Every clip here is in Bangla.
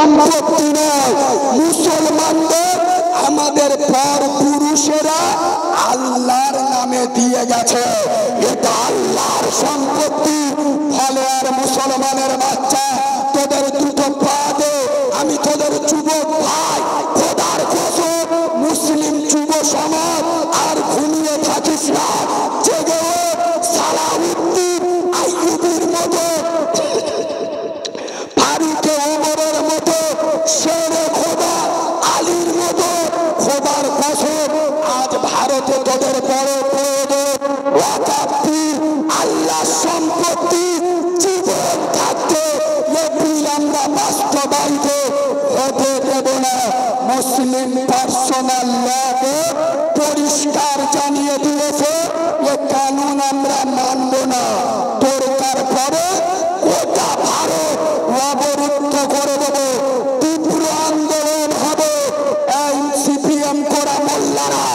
সম্পত্তি নয়, মুসলমানদের আমাদের পর পুরুষেরা আল্লাহর নামে দিয়ে গেছে, এটা আল্লাহর সম্পত্তি। ফলে আর মুসলমানের বাচ্চা তোদের দুটো পা দে, আমি তোদের যুবক ভাই, খোদার কসম মুসলিম যুব সমাজ আর ঘুমিয়ে থাকিস না, জেগে সালাউদ্দিন আইয়ুবীর মতো, ফারুকে ওমরের মতো, শেরে খোদা আলীর মতো, খোদার কসম আজ ভারতে তোদের বড় প্রয়োজন আল্লাহ সম্পত্তি জীবন থাকতে আমরা বাস্তবায়িত হতে দেব না। মুসলিম পার্সোনাল ল পরিষ্কার জানিয়ে দিয়েছে এ কানুন আমরা মানব না। দরকার পরে গোটা ভারত অবরুদ্ধ করে দেব, তীব্র আন্দোলন হবে। এই সিপিএম করা মোল্লারা,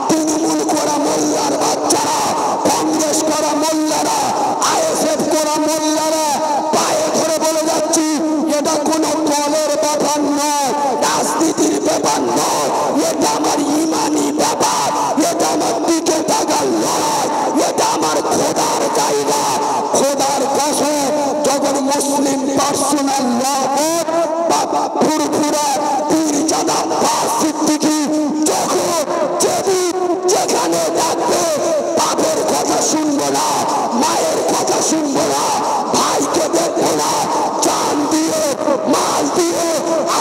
তৃণমূল করা মোল্লার বাচ্চারা, কংগ্রেস করা মোল্লারা, আইএসএফ করা মোল্লারা পায়ে ধরে বলে যাচ্ছি, এটা কোনো দলের ব্যাপার নয়, রাজনীতির ব্যাপার নয়, এটা আমার ইমানি ব্যাপার, এটা আমার দিকে থাকার লড়াই, এটা আমার খোদার জায়গা। খোদার কসম যখন মুসলিম পার্সোনাল ল বাবা ফুরফুরা পীরজাদা সিদ্দিকী যখন যেদিন যেখানে ডাকবে, বাপের কথা শুনবো না, মায়ের কথা শুনবো না, ভাইকে দেখবো না, জান দিয়ে মাল দিয়ে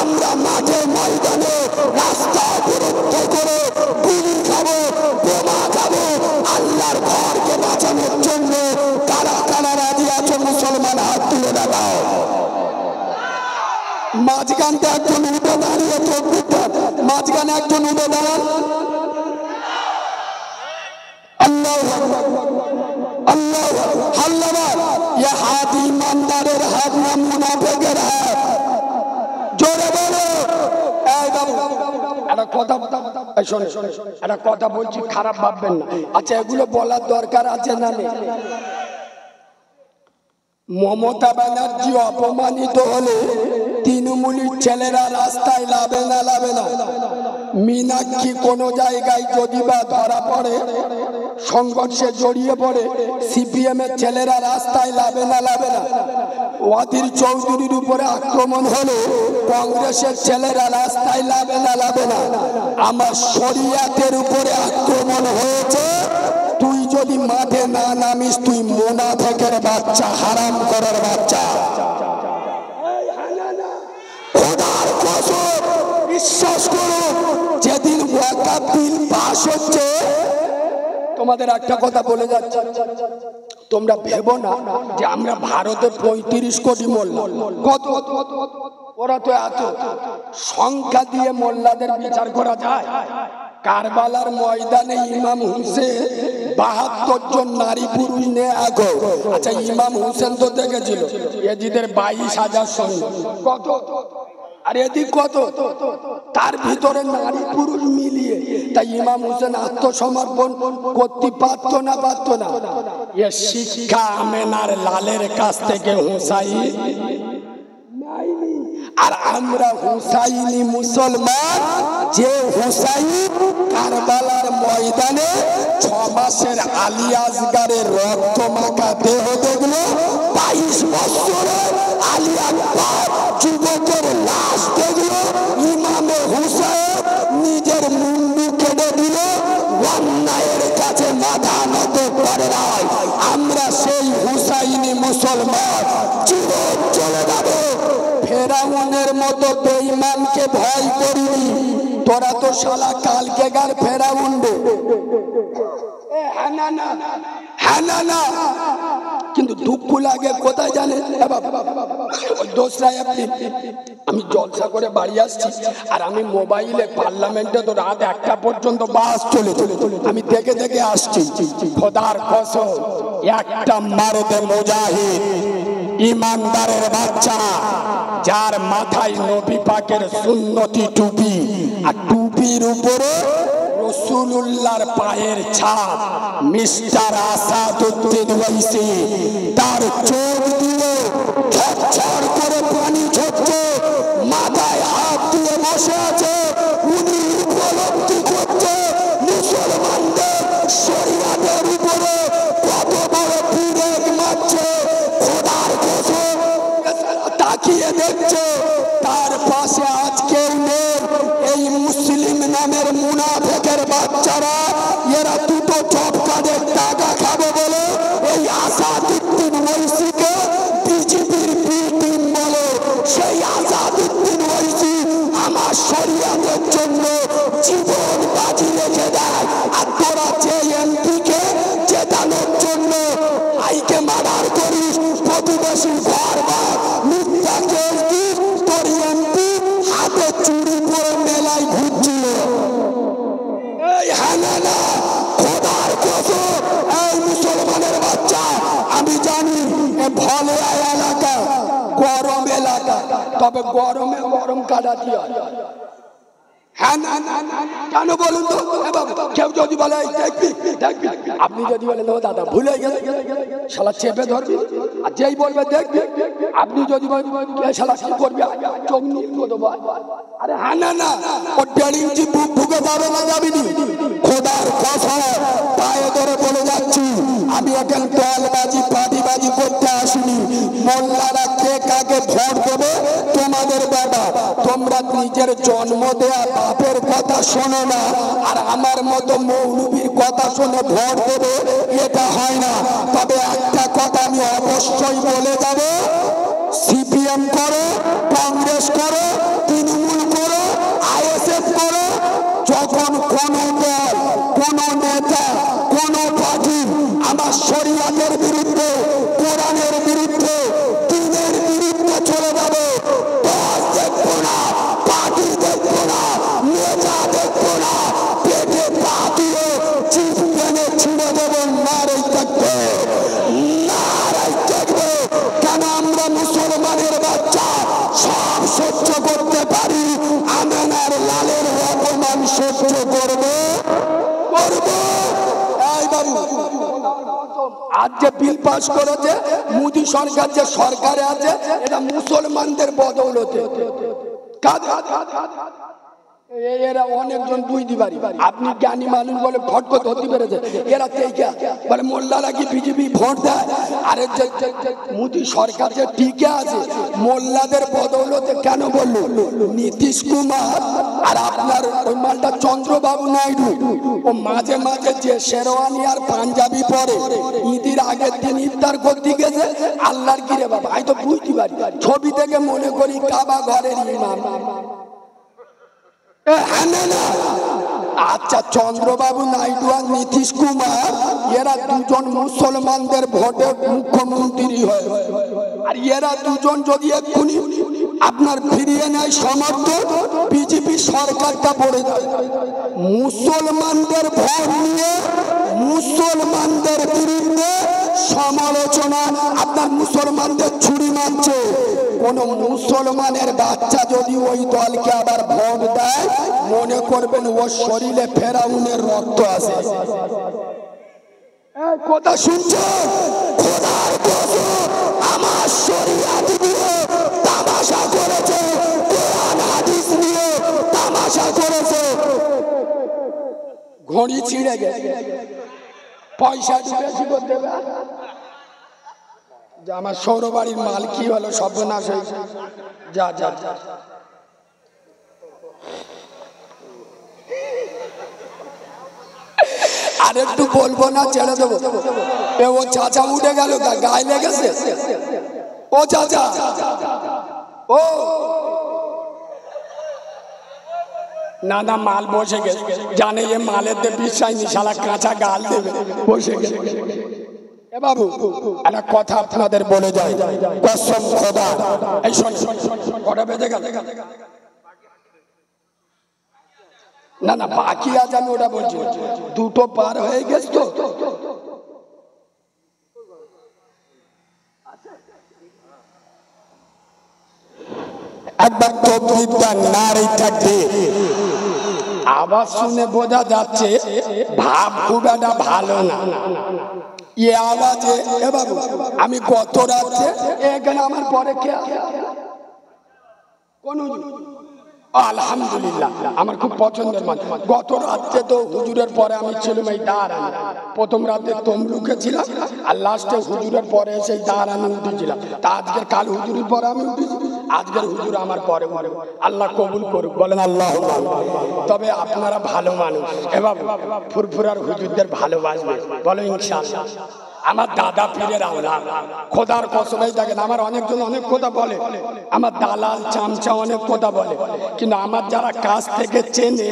আমরা মাঠে ময়দানে রাস্তা অবরুদ্ধ করে গুলি খাবো, বোমা খাবো। আল্লাহর ঘরকে বাঁচানোর জন্য কারা কারা রাজি আছে মুসলমান হাত তুলে দেখাও। মাঝখানতে একজন উঠে দাঁড়িয়ে তকবীরটা, মাঝখানে একজন উঠে দাঁড়ান। আল্লাহু আকবার, আল্লাহু আকবার, আল্লাহু। ये हाथ ईमानदारेर हाथ ना मुनाफिकेर हाथ। জোরে বলো। এই বাবু একটা কথা, শোনে একটা কথা বলছি, খারাপ ভাববেন না। আচ্ছা এগুলো বলার দরকার আছে না নেই? মমতা ব্যানার্জি অপমানিত হলে তৃণমূলের ছেলেরা রাস্তায় লাভে না লাভে না। মীনাক্ষী কোনো জায়গায় যদি বা ধরা পড়ে, সংঘর্ষে জড়িয়ে পড়ে, সিপিএম এর ছেলেরা রাস্তায় লাভে না লাভে না। ওয়াদির চৌধুরীর উপরে আক্রমণ হলো, কংগ্রেসের ছেলেরা রাস্তায় লাভে না লাভে না। আমার শরিয়াতের উপরে আক্রমণ হয়েছে, তুই যদি মাঠে না নামিস তুই মুনাফিকের বাচ্চা, হারাম করার বাচ্চা। খোদার কসম বিশ্বাস করো, যেদিন ওয়াকাফ বিল পাস হচ্ছে, তোমাদের একটা কথা বলে যাচ্ছে, তোমরা ভেবো না যে আমরা ভারতে 35 কোটি মোল্লা, কত ওরা তো এত সংখ্যা দিয়ে মোল্লাদের বিচার করা যায়? কারবালার ময়দানে ইমাম হুসেন 72 জন নারী পুরুষ নিয়ে আগো। আচ্ছা ইমাম হুসেন তো দেখেছিল এজিদের 22,000 সৈন্য, কত আর এদিক কত, তার ভিতরে নারী পুরুষ মিলিয়ে। তাই ইমাম হুসেন আত্মসমর্পণ করতে পারত না, পারত না। এ শিক্ষা আমেনার লালের কাছ থেকে হুসাইন, আর আমরা হুসাইনি মুসলমান। যে হুসাইন কারবালার ময়দানে 6 মাসের আলী আসগারের রক্ত মাখা দেহ দেখলো, 22 বছরের আলী আকবর যুবকের লাশ দেখলো, ইমামে হুসাইন নিজের মুন্ডু কেটে দিল, অন্যায়ের কাছে মাথা নত করে নাই। আমরা সেই হুসাইনি মুসলমান, জীবন চলে যাবে। ফেরাউনের মতো বেঈমানকে ভয় করিনি, তোরা তো শালা কালকে গার ফেরাউন রে। কিন্তু দুঃখ লাগে কোথায় জানেন? আমি জলসা করে বাড়ি আসছি, আর আমি মোবাইলে পার্লামেন্টে তো রাত 1টা পর্যন্ত বাস চলে, আমি দেখে দেখে আসছি। খোদার কসম, একটা মারদে মুজাহিদ ইমানদারের বাচ্চা, যার মাথায় নবী পাকের সুন্নতি টুপি, আর টুপির উপরে রাসূলুল্লাহর পায়ের ছাপ, মিস্টার আসাদউদ্দিন ওয়াইসি, তার চোখ দিয়ে ঝরঝর করে পানি ঝরছে, মাথায় তার পাশে আজকেও নেই এই মুসলিম নামের মুনাফিকের বাচ্চারা। এরা দুটো জব কার্ডের টাকা খাবে বলে এই আসাদুদ্দিন ওয়াইসিকে বিজেপির বি টিম বলে। সেই আসাদুদ্দিন ওয়াইসি আমার শরিয়াতের জন্য জীবন বাজি রেখে দেয়, আর তোরা যে এমপিকে জেতানোর জন্য আইকে মার্ডার করিস, প্রতিবেশী ঘর বা মিথ্যা কেস দিস, তোর এমপি হাতে চুরি করে মেলায় ঘুরছিল। এই হানানা খোদার কসম, এই মুসলমানের বাচ্চা, আমি জানি ভালো এলাকা গরম এলাকা, তবে গরমে গরম কাটাতে হয়। হ্যাঁ না না কেন বলুন তো বাবু, কেউ যদি বলে দেখবি দেখবি, আপনি যদি বলেন ও দাদা ভুলে গেলে শালা চেপে ধরবি, আর যেই বলবে দেখবি, আপনি যদি বলেন শালা কি করবি চোখ নীল করে দেবো। আরে হ্যাঁ না না, ও 1.5 ইঞ্চি বুক ঢুকে যাবে না, যাবিনি। খোদার কসম পায়ে ধরে বলে যাচ্ছি, আমি এখন দলবাজি পার্টিবাজি করতে আসিনি। মোল্লারা কে কাকে ভোট দেবে তোমাদের বাবা, তোমরা নিজের জন্ম দেয়া বাপের কথা শোনো না, আর আমার মতো মৌলবীর কথা শুনে ভোট দেবে, এটা হয় না। তবে একটা কথা আমি অবশ্যই বলে যাব, সিপিএম করো, কংগ্রেস করো, তৃণমূল করো, আইএসএফ করো, যখন কোনো দল, কোনো নেতা, কোনো পার্টি আমার শরিয়াতের বিরুদ্ধে, কোরআনের বিরুদ্ধে, দ্বীনের বিরুদ্ধে চলে যাবে, দল দেখবো না, পার্টি দেখবো না, নেতা দেখবো না, পেটে পা দিয়ে চিপ টেনে ছিঁড়ে দেবো, নারাই থাকবে, নারাই থাকবে। কেন আমরা মুসলমানের বাচ্চা সব সহ্য করতে পারি, আমেনার লালের অপমান সহ্য করবো করবো। এই বাবু, আজ যে বিল পাস করেছে মোদী সরকার, যে সরকারে আছে, এটা মুসলমানদের বদৌলতে। এরা অনেকজন বুঝতে পারি, আপনি জ্ঞানী মানুষ বলে ভোট করে ধরতে পেরেছে, এরা তেইকা বলে মোল্লারা কি বিজেপি ভোট দেয়। আরে যে মোদী সরকার যে টিকে আছে মোল্লাদের বদৌলতে, কেন বললো নীতিশ কুমার আর আপনার ওই মালটা চন্দ্রবাবু নাইডু, ও মাঝে মাঝে যে শেরওয়ানি আর পাঞ্জাবি পরে ঈদের আগের দিন ইফতার করতে গেছে, আল্লাহর কি রে বাবা, আমি তো বুঝতে পারি, ছবি থেকে মনে করি কাবা ঘরের ইমাম। আচ্ছা, চন্দ্রবাবু নাইডু আর নীতিশ কুমার এরা দুজন মুসলমানদের ভোটে মুখ্যমন্ত্রী হয়, আর এরা দুজন যদি এক্ষুনি আপনার ফিরিয়ে নেয় সমর্থন, বিজেপি সরকারটা পড়ে যায়। মুসলমানদের ভোট নিয়ে মুসলমানদের বিরুদ্ধে সমালোচনা, আপনার মুসলমানদের ছুরি মারছে। কোন মুসলমানের বাচ্চা যদি ওই দলকে আবার ভোট দেয়, মনে করবেন ওর শরীরে ফেরাউনের রক্ত আছে। কথা শুনছো? খোদার কসম, আমার শরিয়াত নিয়ে তামাশা করেছে, কোরআন হাদিস নিয়ে তামাশা করেছে। ঘড়ি ছিঁড়ে গেছে, পয়সা বেশি করে দেবে। আমার সৌরবাড়ির মাল কি হলো, সর্বনাশ হয়েছে। যা যা যা, আর একটু বলবো না, ছেড়ে দেবো। ও চাচা উঠে গেল, গায়ে লেগেছে। ও চাচা, ও না না, মাল বসে গেছে, জানে এ মালের দিয়ে বিশ্বাস নি, শালা কাঁচা গাল দেবে, বসে গেছে। এ বাবু, একটা কথা আপনাদের বলে যায়, কসম খোদা, এই শোন, কটা বেজে গেল? না না, বাকি আছে, আমি ওটা বলছি, দুটো পার হয়ে গেছে তো। একবার তকবীরটা নারী থাকবে, আওয়াজ শুনে বোঝা যাচ্ছে ভাব খুব একটা ভালো না। এ আওয়াজে এ বাবু, আমি গত রাতে এখানে আমার পরে কে কোন আলহামদুলিল্লাহ আমার খুব পছন্দের মানুষ। গত রাত্রে তো হুজুরের পরে আমি ছিলাম এই দাঁড়ান, প্রথম রাতে তমলুকে ছিলাম, আর লাস্টে হুজুরের পরে সেই দাঁড়ান উঠেছিলাম। তা আজকে কাল হুজুরের পরে আমি উঠেছি, আজকের হুজুর আমার পরে মরে, আল্লাহ কবুল করুক, বলেন আল্লাহ। তবে আপনারা ভালো মানুষ, এবার ফুরফুরার হুজুরদের ভালোবাসবে, বলো ইনশাআল্লাহ। আমার দাদা পীরের আওলাদ, খোদার কসমেই দেখেন, আমার অনেকজন অনেক কথা বলে, আমার দালাল চামচা অনেক কথা বলে, কিন্তু আমার যারা কাছ থেকে চেনে,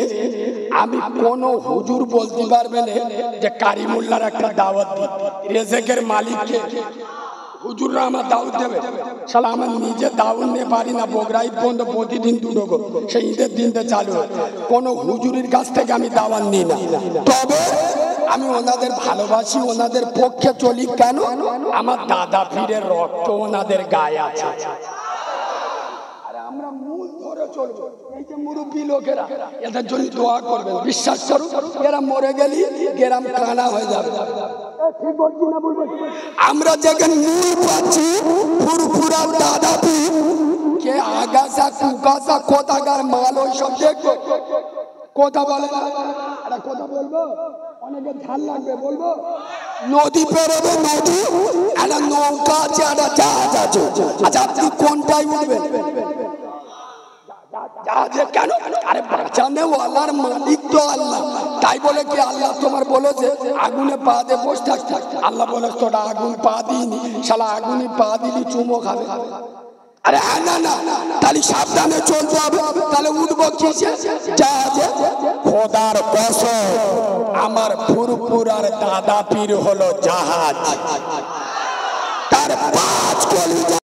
আমি কোন হুজুর বলতে পারবে না যে কারিমুল্লার একটা দাওয়াত দিই, রেজেকের মালিককে হুজুররা আমার দাওয়াত দেবে। শালা আমার নিজে দাওয়াত নিয়ে পারি না, বগরাই বন্ধ প্রতিদিন দুটো গো, সেই ঈদের দিনতে চালু হয়। কোনো হুজুরের কাছ থেকে আমি দাওয়াত নিই না, তবে আমি ওনাদের ভালোবাসি, ওনাদের পক্ষে চলি। কেন? আমার দাদা পীরের রক্ত ওনাদের গায়ে আছে। আমরা মূল ধরে চলবো। এই যে মুরব্বী লোকেরা, এদের জন্য দোয়া করবেন, বিশ্বাস করুন, এরা মরে গেলে গ্রাম কানা হয়ে যাবে। আমরা যেখানে মূল পাচ্ছি ফুরফুরা দাদা পীর, কে আগাছা কুকাশা কোথাকার মাল ওই সব দেখবো, কথা বলে না। একটা কথা বলবো, অনেকে ঝাল লাগবে, বলবো নদী পেরোবে, নদী একটা নৌকা আছে, একটা জাহাজ আছে। আচ্ছা আপনি কোনটাই উঠবেন? কেন? আরে বাঁচানে ওয়ালার মালিক তো আল্লাহ, তাই বলে কি আল্লাহ তোমার বলেছে আগুনে পা দিয়ে বসে থাকতে? আল্লাহ বলে তোরা আগুন পা দিইনি, শালা আগুনে পা দিলি চুমো খাবে। আরে না না, তাহলে সাবধানে চলতে হবে। তাহলে উঠবো কিসে? জাহাজে। খোদার কসম, আমার ফুরফুরার দাদা পীর হলো জাহাজ, তার 5 কলি।